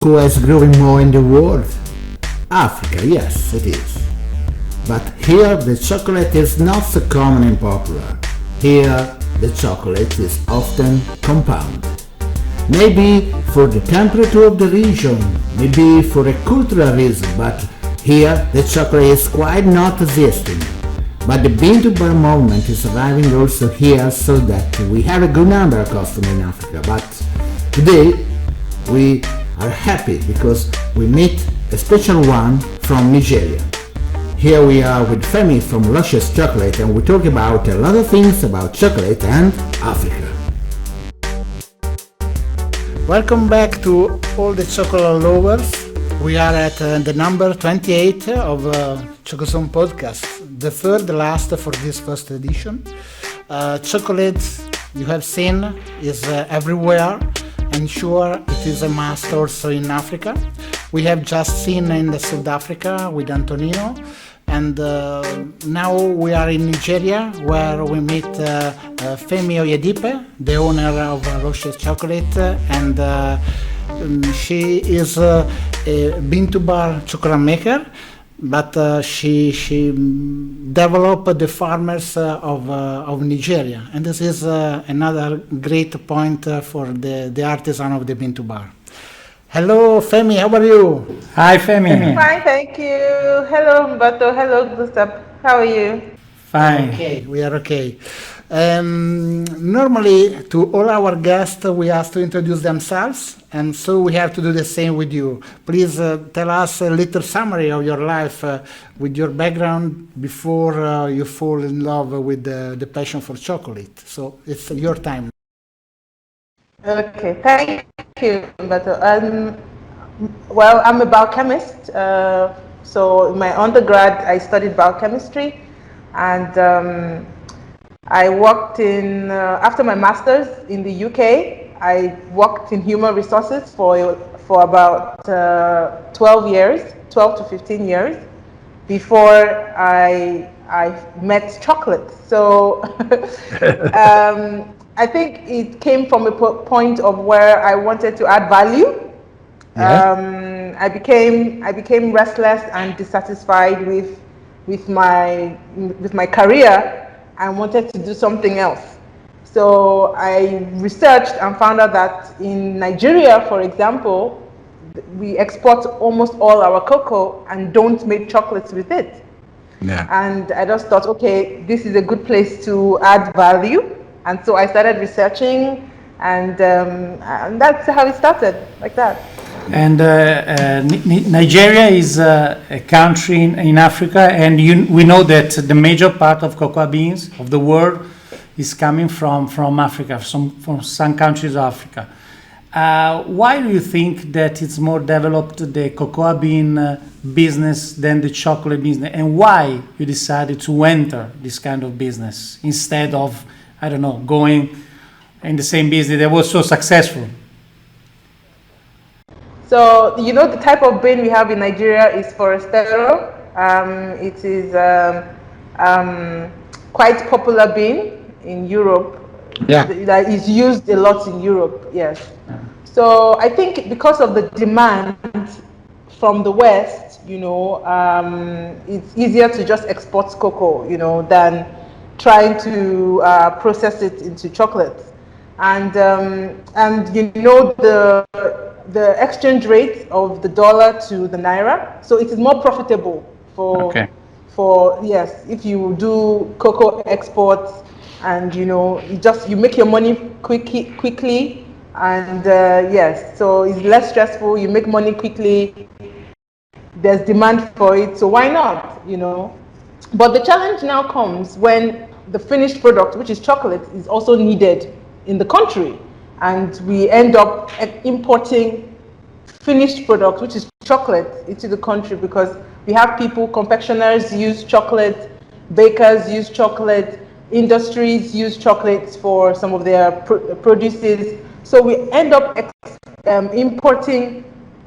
Who is growing more in the world? Africa, yes, it is. But here the chocolate is not so common and popular. Here the chocolate is often compound. Maybe for the temperature of the region, maybe for a cultural reason, but here the chocolate is quite not existing. But the bean to bar movement is arriving also here so that we have a good number of customers in Africa. But today we are happy because we meet a special one from Nigeria. Here we are with Femi from Loshes Chocolate and we talk about a lot of things about chocolate and Africa. Welcome back to all the chocolate lovers. We are at the number 28 of Choco Zone podcast, the third last for this first edition. Chocolate, you have seen, is everywhere, and sure it is a must also in Africa. We have just seen in the South Africa with Antonino, and now we are in Nigeria where we meet Femi Oyedipe, the owner of Loshes Chocolate, and she is a bean-to-bar chocolate maker, but she developed the farmers of Nigeria, and this is another great point for the artisan of the bean-to-bar. Hello, Femi, how are you? Hi, Femi. Fine, thank you. Hello, Mbato. Hello, Gustav. How are you? Fine. Okay, we are okay. Normally, to all our guests, we ask to introduce themselves, and so we have to do the same with you. Please tell us a little summary of your life with your background before you fall in love with the passion for chocolate. So it's your time. Okay, thank you, Mbato. Well, I'm a biochemist. So in my undergrad, I studied biochemistry, and I worked in, after my master's in the UK, I worked in human resources for about 12 years, 12 to 15 years, before I met chocolate. So I think it came from a point of where I wanted to add value. Yeah. I became restless and dissatisfied with my career and wanted to do something else. So I researched and found out that in Nigeria, for example, we export almost all our cocoa and don't make chocolates with it. Yeah. And I just thought, okay, this is a good place to add value. And so I started researching, and that's how it started, like that. And Nigeria is a country in Africa, and we know that the major part of cocoa beans of the world is coming from Africa, from some countries of Africa. Why do you think that it's more developed, the cocoa bean business, than the chocolate business? And why you decided to enter this kind of business instead of, I don't know, going in the same business that was so successful? So, the type of bean we have in Nigeria is forastero. It is quite popular bean in Europe. Yeah. That is used a lot in Europe, yes. So I think because of the demand from the West, it's easier to just export cocoa, than trying to process it into chocolate. And the exchange rate of the dollar to the naira, so it is more profitable for yes, if you do cocoa exports, and you make your money quickly, and yes, so it's less stressful. You make money quickly. There's demand for it, so why not? But the challenge now comes when the finished product, which is chocolate, is also needed in the country, and we end up importing finished product, which is chocolate, into the country, because we have confectioners use chocolate, bakers use chocolate, industries use chocolates for some of their produces. So we end up importing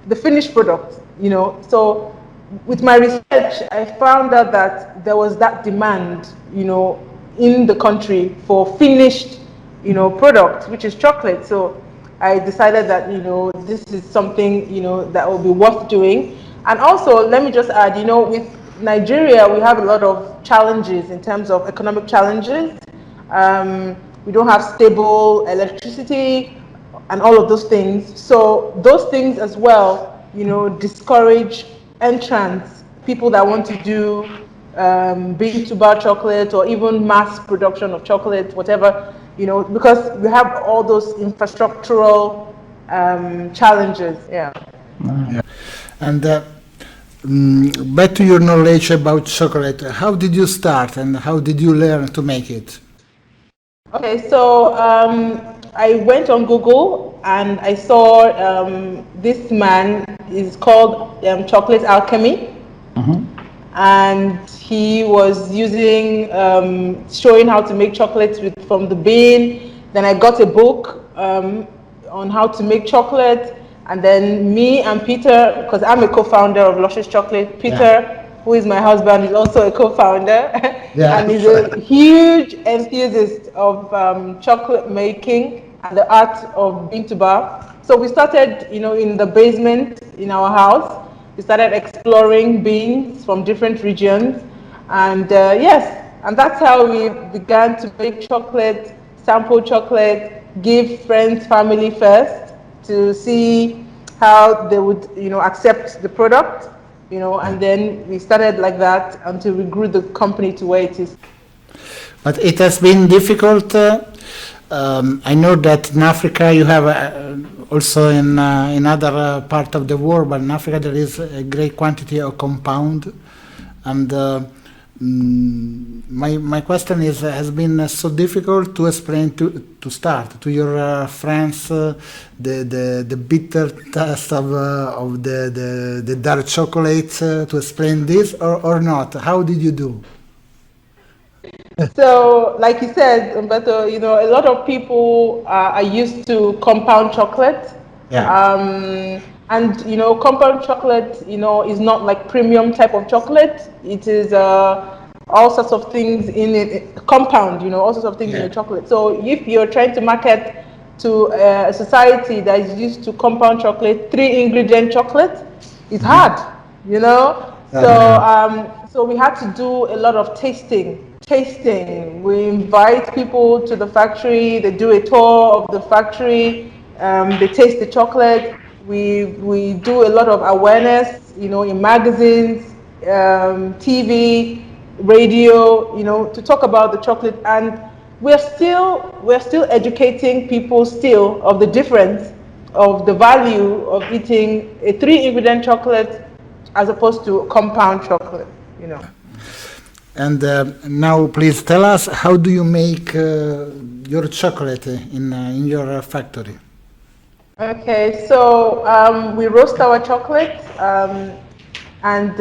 the finished product, So with my research, I found out that there was that demand, in the country for finished, product, which is chocolate. So I decided that, this is something, that will be worth doing. And also, let me just add, with Nigeria, we have a lot of challenges in terms of economic challenges. We don't have stable electricity and all of those things. So those things as well, discourage entrants, people that want to do bean-to-bar chocolate or even mass production of chocolate, whatever, because we have all those infrastructural challenges. Yeah. Yeah. And back to your knowledge about chocolate, how did you start and how did you learn to make it? Okay, so I went on Google and I saw this man is called Chocolate Alchemy. And he was showing how to make chocolates from the bean. Then I got a book on how to make chocolate. And then me and Peter, because I'm a co-founder of Loshes Chocolate, Peter, who is my husband, is also a co-founder. And he's a huge enthusiast of chocolate making and the art of bean-to-bar. So we started, in the basement in our house. We started exploring beans from different regions, and and that's how we began to make chocolate, sample chocolate, give friends, family first to see how they would, accept the product, and then we started like that until we grew the company to where it is. But it has been difficult. I know that in Africa you have also in other part of the world, but in Africa there is a great quantity of compound. And my question is, has been so difficult to explain to start to your friends the bitter taste of the dark chocolate to explain this or not? How did you do? So, like you said, Umberto, a lot of people are used to compound chocolate. Yeah. And, compound chocolate, is not like premium type of chocolate. It is all sorts of things in it, compound, all sorts of things in the chocolate. So if you're trying to market to a society that is used to compound chocolate, 3-ingredient chocolate, it's hard, So we had to do a lot of tasting. We invite people to the factory. They do a tour of the factory. They taste the chocolate. We do a lot of awareness, in magazines, TV, radio, to talk about the chocolate. And we're still educating people still of the difference of the value of eating a 3-ingredient chocolate as opposed to compound chocolate. And now, please tell us, how do you make your chocolate in your factory? Okay, so we roast our chocolate, and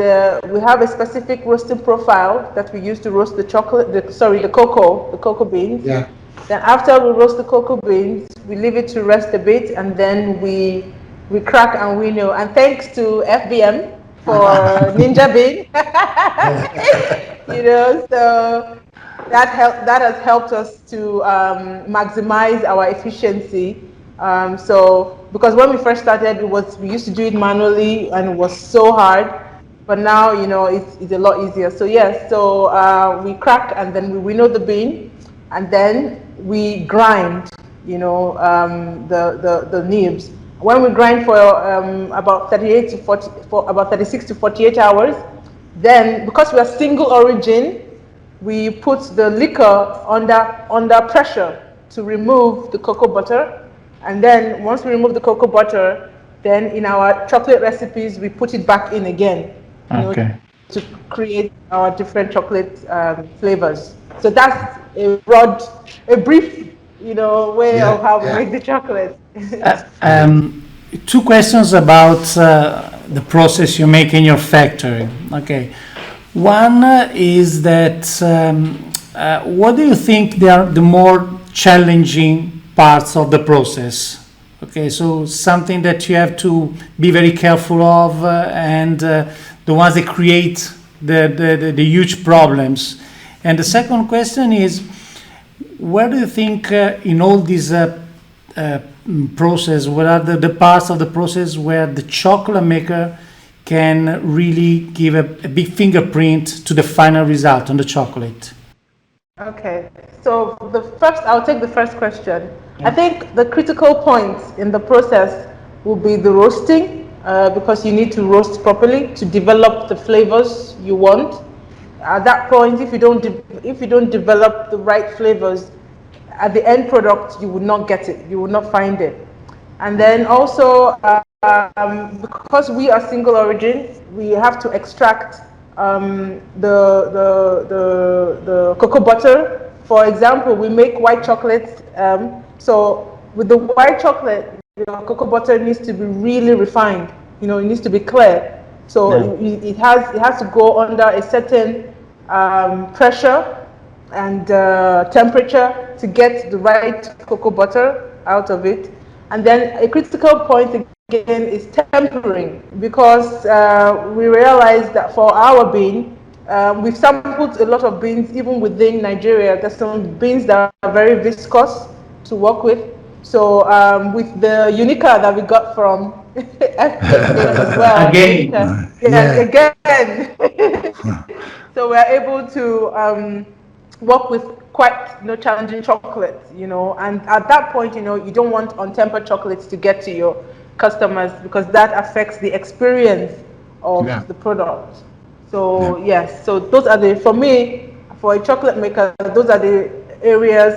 we have a specific roasting profile that we use to roast the cocoa beans. Yeah. Then after we roast the cocoa beans, we leave it to rest a bit, and then we crack and winnow. And thanks to FBM for Ninja Bean, so that has helped us to maximize our efficiency. Because when we first started, we used to do it manually and it was so hard. But now, it's a lot easier. So yes, we crack and then we winnow the bean, and then we grind, the nibs. When we grind for about 36 to 48 hours, then because we are single origin, we put the liquor under pressure to remove the cocoa butter. And then once we remove the cocoa butter, then in our chocolate recipes, we put it back in again, to create our different chocolate flavors. So that's a brief, way of how we make the chocolate. Two questions about the process you make in your factory. Okay. One is that what do you think they are the more challenging parts of the process? Okay, so something that you have to be very careful of, and the ones that create the huge problems. And the second question is, where do you think in all these process? What are the parts of the process where the chocolate maker can really give a big fingerprint to the final result on the chocolate? Okay, so I'll take the first question. I think the critical point in the process will be the roasting, because you need to roast properly to develop the flavors you want. At that point, if you don't develop the right flavors, at the end product you will not get it. You will not find it. And then also, because we are single origin, we have to extract the cocoa butter. For example, we make white chocolate. So with the white chocolate, cocoa butter needs to be really refined. It needs to be clear. So it has to go under a certain pressure and temperature to get the right cocoa butter out of it. And then a critical point again is tempering, because we realized that for our bean, we've sampled a lot of beans even within Nigeria. There's some beans that are very viscous to work with. So with the Unica that we got from as well. Again. Yes, again. So we're able to work with quite challenging chocolates, and at that point, you don't want untempered chocolates to get to your customers, because that affects the experience of the product. So yes, so those are for me, for a chocolate maker, those are the areas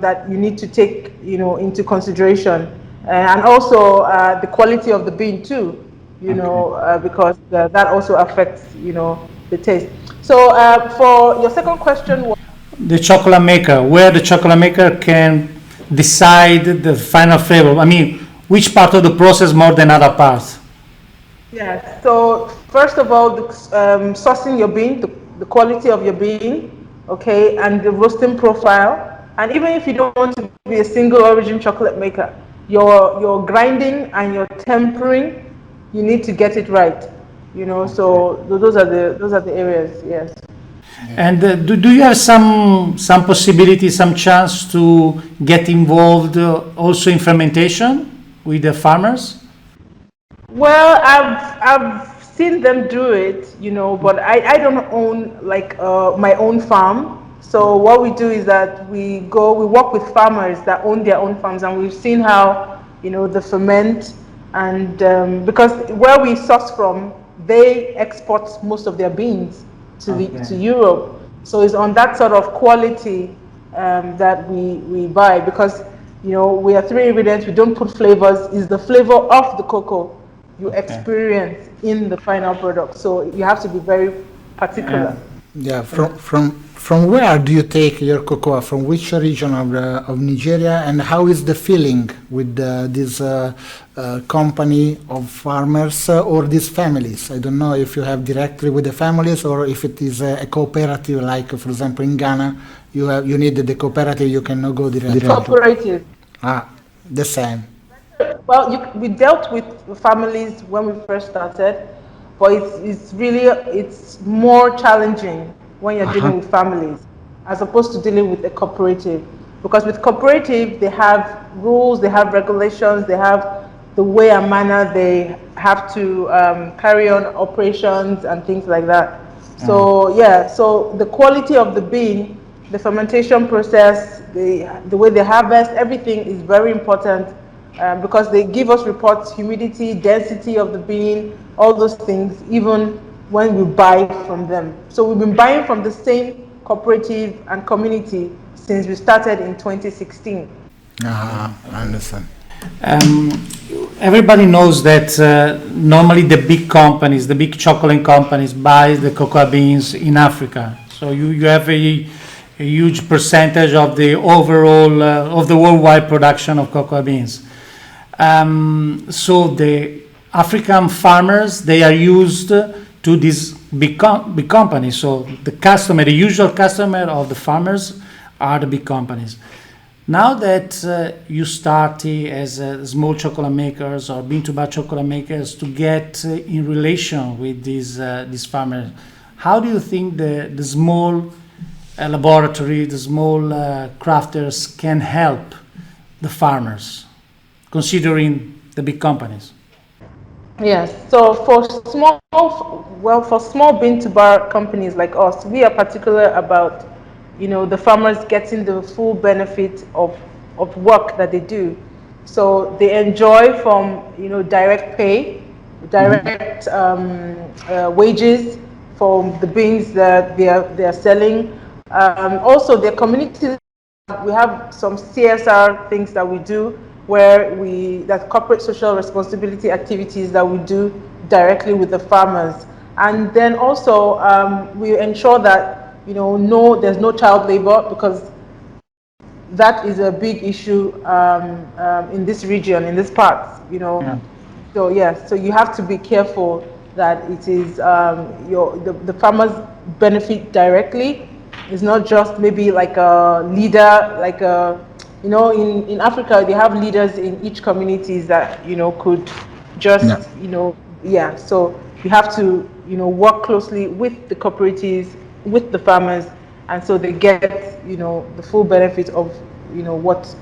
that you need to take into consideration, and also the quality of the bean too, because that also affects the taste. So for your second question, the chocolate maker, where the chocolate maker can decide the final flavor. I mean, which part of the process more than other parts? Yeah, so first of all, sourcing your bean, the quality of your bean, okay, and the roasting profile. And even if you don't want to be a single origin chocolate maker, your grinding and your tempering, you need to get it right. So those are the areas, yes. And do you have some possibility, some chance to get involved also in fermentation with the farmers? Well, I've seen them do it, but I don't own my own farm. So what we do is that we work with farmers that own their own farms, and we've seen how they ferment, and because where we source from, they export most of their beans to Europe. So it's on that sort of quality that we buy, because we are three ingredients. We don't put flavors. It's the flavor of the cocoa you experience in the final product. So you have to be very particular. Yeah. From where do you take your cocoa? From which region of Nigeria? And how is the feeling with this company of farmers or these families? I don't know if you have directly with the families or if it is a cooperative, like for example in Ghana, you need the cooperative, you cannot go directly. Cooperative. The same. Well, we dealt with families when we first started, but it's more challenging when you're dealing with families as opposed to dealing with a cooperative. Because with cooperative, they have rules, they have regulations, they have the way and manner they have to carry on operations and things like that. So so the quality of the bean, the fermentation process, the way they harvest, everything is very important. Because they give us reports, humidity, density of the bean, all those things, even when we buy from them. So we've been buying from the same cooperative and community since we started in 2016. I understand. Everybody knows that normally the big companies, the big chocolate companies, buy the cocoa beans in Africa. So you have a huge percentage of the overall of the worldwide production of cocoa beans. So the African farmers, they are used to these big companies. So the usual customer of the farmers are the big companies. Now that you start as small chocolate makers or bean-to-bar chocolate makers to get in relation with these farmers, how do you think the small laboratory, the small crafters can help the farmers? considering the big companies? Yes. So for small bean to bar companies like us, we are particular about, the farmers getting the full benefit of work that they do. So they enjoy from, direct pay, direct wages from the beans that they are selling. Also, their communities, we have some CSR things that we do where that corporate social responsibility activities that we do directly with the farmers. And then also we ensure that, there's no child labor, because that is a big issue in this region, in this part, Yeah. So yeah, so you have to be careful that it is the farmers benefit directly. It's not just maybe like a leader, like in Africa they have leaders in each communities that could Yeah. just yeah. So you have to work closely with the cooperatives, with the farmers, and so they get the full benefit of what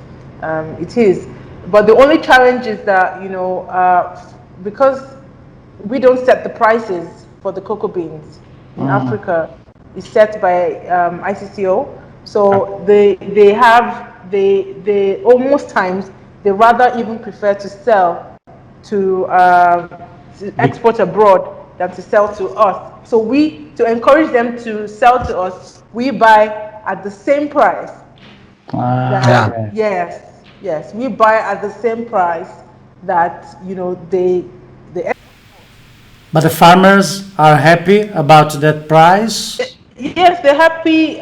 it is. But the only challenge is that because we don't set the prices for the cocoa beans in Africa, it's set by ICCO. So they almost times they rather even prefer to sell to export abroad than to sell to us. So to encourage them to sell to us, we buy at the same price. Yeah. Yes, we buy at the same price that they. But the farmers are happy about that price. Yes, they're happy.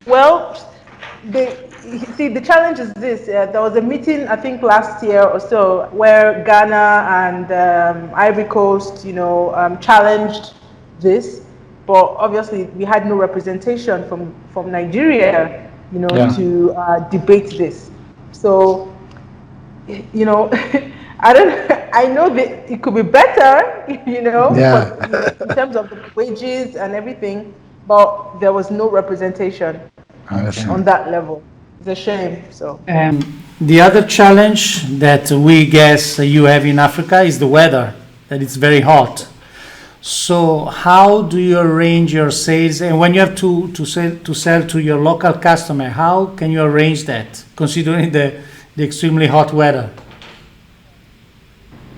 Well, they see the challenge is this. There was a meeting I think last year or so where Ghana and Ivory Coast, challenged this, but obviously we had no representation from Nigeria, Yeah. to debate this. So, I don't. I know that it could be better, Yeah. in terms of the wages and everything, but there was no representation on that level. It's a shame. So. And the other challenge that we guess you have in Africa is the weather, that it's very hot. So how do you arrange your sales? And when you have to sell to your local customer, how can you arrange that, considering the extremely hot weather?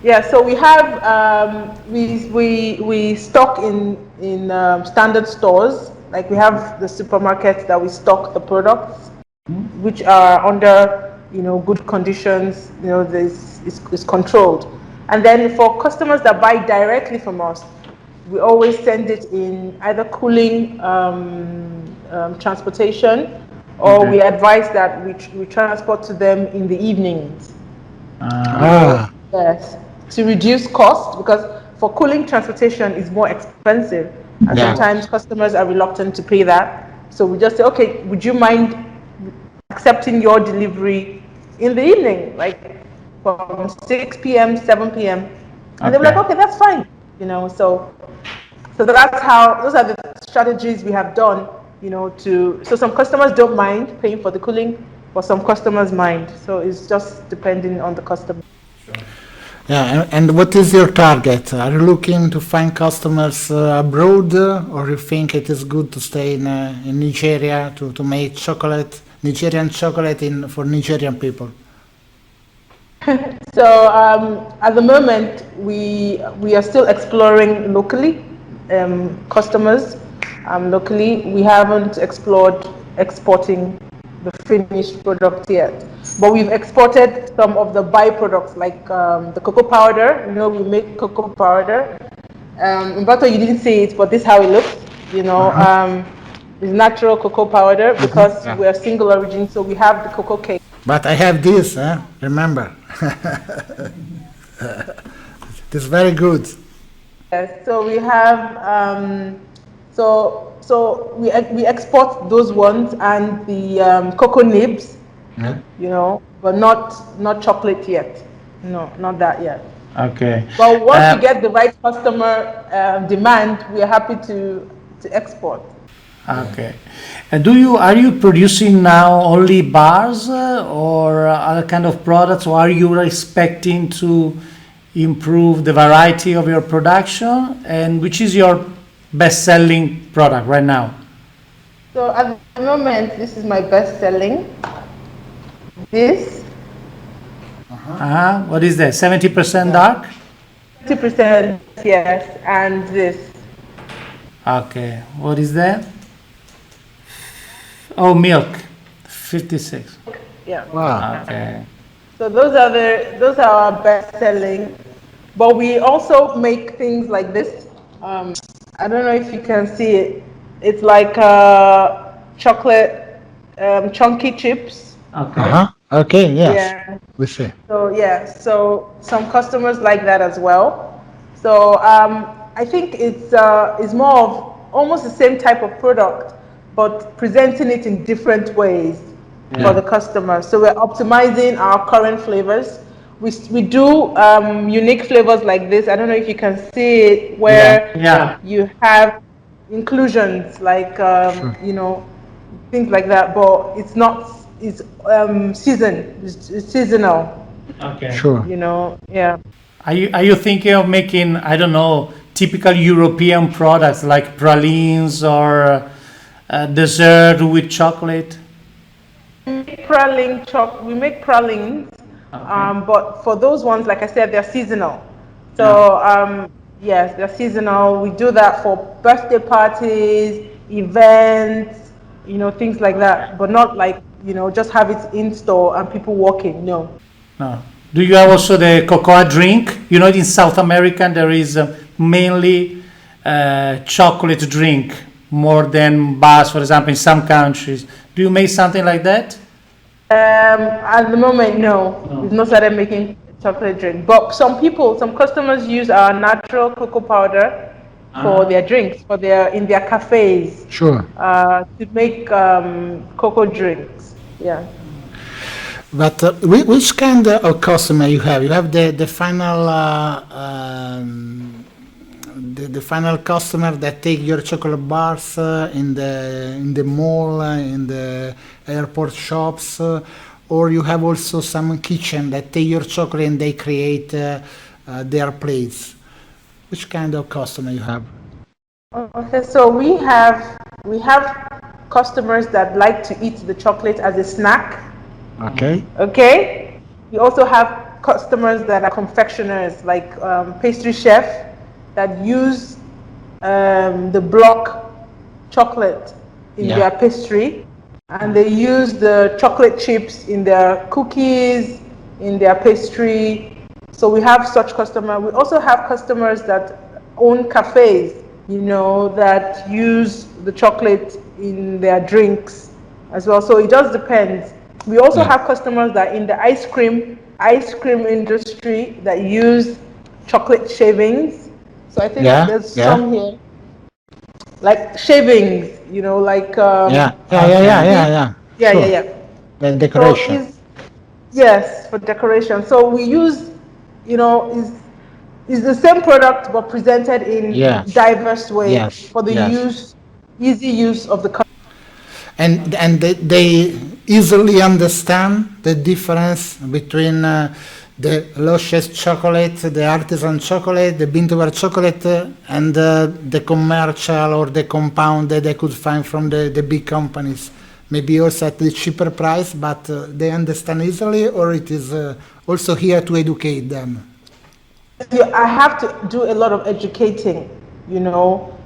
Yeah, so we have we stock in standard stores. Like we have the supermarkets that we stock the products, which are under good conditions. This is controlled. And then for customers that buy directly from us, we always send it in either cooling transportation, or we advise that we transport to them in the evenings. Yes, to reduce cost, because for cooling transportation is more expensive, and Yeah. sometimes customers are reluctant to pay that. So we just say, okay, would you mind accepting your delivery in the evening, like from 6 p.m., 7 p.m.? And they were like, okay, that's fine. So those are the strategies we have done, so some customers don't mind paying for the cooling, but some customers mind. So it's just depending on the customer. Yeah. And what is your target? Are you looking to find customers abroad, or you think it is good to stay in Nigeria to make chocolate, Nigerian chocolate for Nigerian people? So at the moment, we are still exploring locally, customers locally. We haven't explored exporting the finished product yet, but we've exported some of the byproducts like the cocoa powder. We make cocoa powder. Umberto, you didn't see it, but this is how it looks. It's natural cocoa powder because Yeah. we are single origin, so we have the cocoa cake. But I have this, remember. It is very good. Yes, so we have we export those ones and the cocoa nibs, Yeah. but not chocolate yet. No, not that yet. Okay. But once we get the right customer demand, we are happy to export. Okay. Are you producing now only bars or other kind of products, or are you expecting to improve the variety of your production? And which is your best-selling product right now? So at the moment, this is my best selling. This What is that? 70% dark? 20%, yes, and this. Okay. What is that? Oh, milk. 56. Yeah. Wow. Okay. So those are our best selling. But we also make things like this. I don't know if you can see it. It's like chocolate chunky chips. Okay. Uh-huh. Okay, yes. Yeah. We see. So yeah, so some customers like that as well. So I think it's more of almost the same type of product, but presenting it in different ways for the customer. So we're optimizing our current flavors. We do unique flavors like this. I don't know if you can see it, where Yeah. you have inclusions like Sure. things like that, but it's not. It's it's seasonal. Okay. Sure. Yeah. Are you thinking of making, I don't know, typical European products like pralines or dessert with chocolate? We make pralines, but for those ones, like I said, they're seasonal. So yes, they're seasonal. We do that for birthday parties, events, things like that, but not like just have it in store and people walking. No. No. Do you have also the cocoa drink? You know, in South America there is mainly chocolate drink more than bars, for example, in some countries. Do you make something like that? At the moment, no. We've not started making chocolate drink. But some customers use our natural cocoa powder for their drinks, in their cafes, Sure. to make cocoa drinks. Yeah. But which kind of customer you have? You have the final the final customer that take your chocolate bars in the mall, in the airport shops, or you have also some kitchen that take your chocolate and they create their plates. Which kind of customer you have? Okay, so we have customers that like to eat the chocolate as a snack. Okay. Okay. We also have customers that are confectioners, like pastry chef, that use the block chocolate in Yeah. their pastry, and they use the chocolate chips in their cookies, in their pastry. So we have such customers. We also have customers that own cafes, that use the chocolate in their drinks as well. So it just depends. We also Yeah. have customers that in the ice cream industry that use chocolate shavings. So I think Yeah. there's Yeah. some here, like shavings, like Yeah. Yeah. Yeah. Yeah. Yeah. Yeah. yeah, yeah, Sure. yeah. The So decoration. yes, for decoration. So we use, is the same product but presented in Yes. diverse ways Yes. for the Yes. easy use of the customer. And they easily understand the difference between the Loshes chocolate, the artisan chocolate, the bean-to-bar chocolate, and the commercial or the compound that they could find from the big companies. Maybe also at the cheaper price, but they understand easily, or it is also here to educate them. I have to do a lot of educating,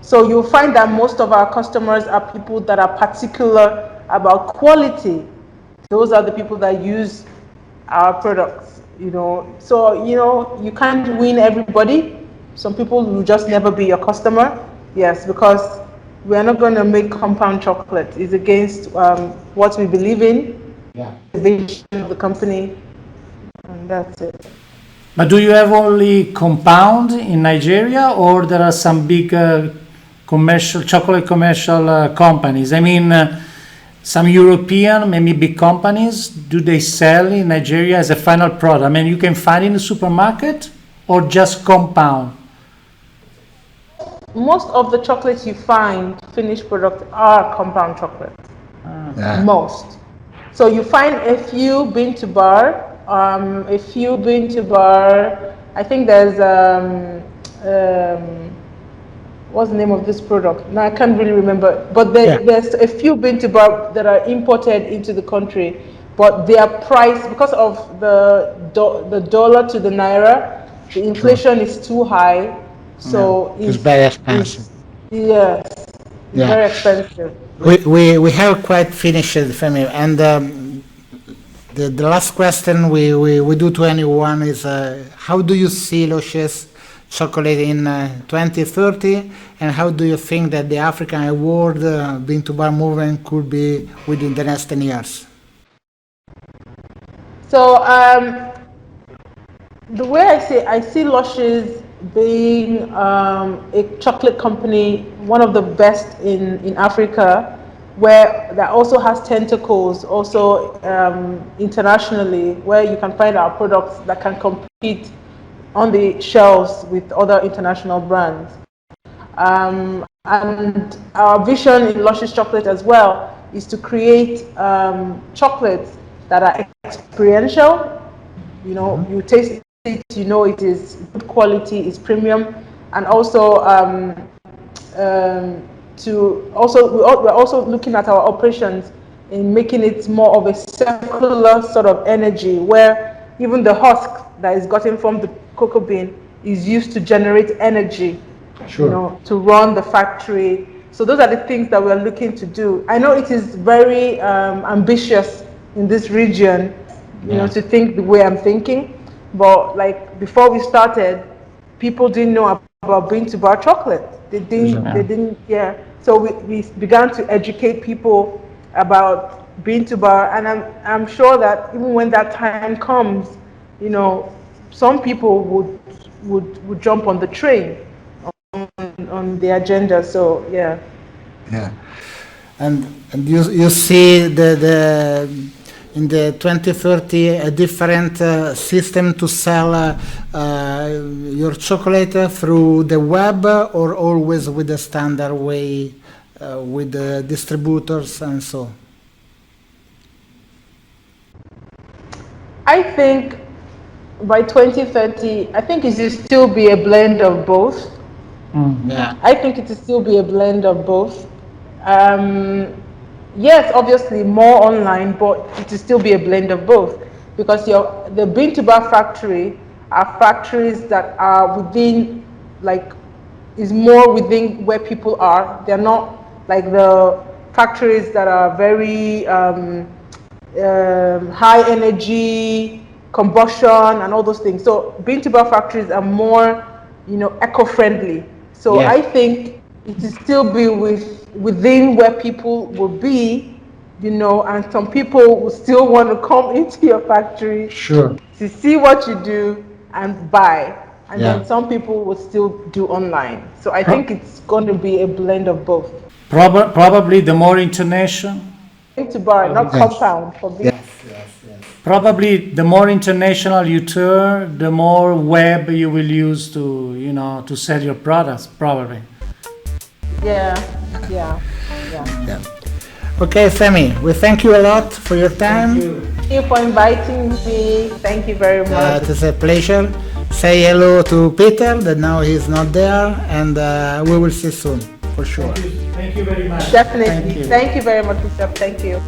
So you'll find that most of our customers are people that are particular about quality. Those are the people that use our products, So, you can't win everybody. Some people will just never be your customer. Yes, because we are not going to make compound chocolate. It's against what we believe in, the vision of the company, and that's it. But do you have only compound in Nigeria, or there are some big chocolate commercial companies? I mean, some European, maybe big companies, do they sell in Nigeria as a final product? I mean, you can find in the supermarket, or just compound? most of the chocolates you find, finished products, are compound chocolate. Yeah. Most. So you find a few bean to bar, I think there's what's the name of this product? No, I can't really remember. But there's a few bean to bar that are imported into the country, but their price, because of the dollar to the naira, the inflation is too high. So it's very expensive. Yes, it's very expensive. We have quite finished, Femi, and the last question we do to anyone is how do you see Loshes Chocolate in 2030, and how do you think that the African and world bean to bar movement could be within the next 10 years? So the way I see Loshes being a chocolate company, one of the best in Africa, where that also has tentacles also internationally, where you can find our products that can compete on the shelves with other international brands. And our vision in Loshes Chocolate as well is to create chocolates that are experiential. You know, you taste it, you know it is good quality, it's premium, and also we're also looking at our operations in making it more of a circular sort of energy, where even the husk that is gotten from the cocoa bean is used to generate energy, you know, to run the factory. So those are the things that we're looking to do. I know it is very ambitious in this region, you know, to think the way I'm thinking, but like before we started, people didn't know about bean to bar chocolate. They didn't, So we began to educate people about bean to bar, and I'm sure that even when that time comes, you know, some people would jump on the train on the agenda. So yeah. And you see the in the 2030 a different system to sell your chocolate through the web, or always with the standard way with the distributors and so? I think by 2030, I think it will still be a blend of both. I think it will still be a blend of both. Yes, obviously more online, but it will still be a blend of both, because the bean to bar factory are factories that are within, like, is more within where people are. They're not like the factories that are very high energy, combustion, and all those things. So bean to bar factories are more, you know, eco-friendly. So I think it will still be within where people will be, you know, and some people will still want to come into your factory to see what you do and buy. And then some people will still do online. So I think it's going to be a blend of both. Probably the more international. To bar, not compound for bean. Probably the more international you turn, the more web you will use to, you know, to sell your products, probably. Yeah. Okay, Femi, we thank you a lot for your time. Thank you for inviting me. Thank you very much. It is a pleasure. Say hello to Peter, that now he's not there, and we will see soon, for sure. Thank you very much. Definitely. Thank you very much, Bishop. Thank you.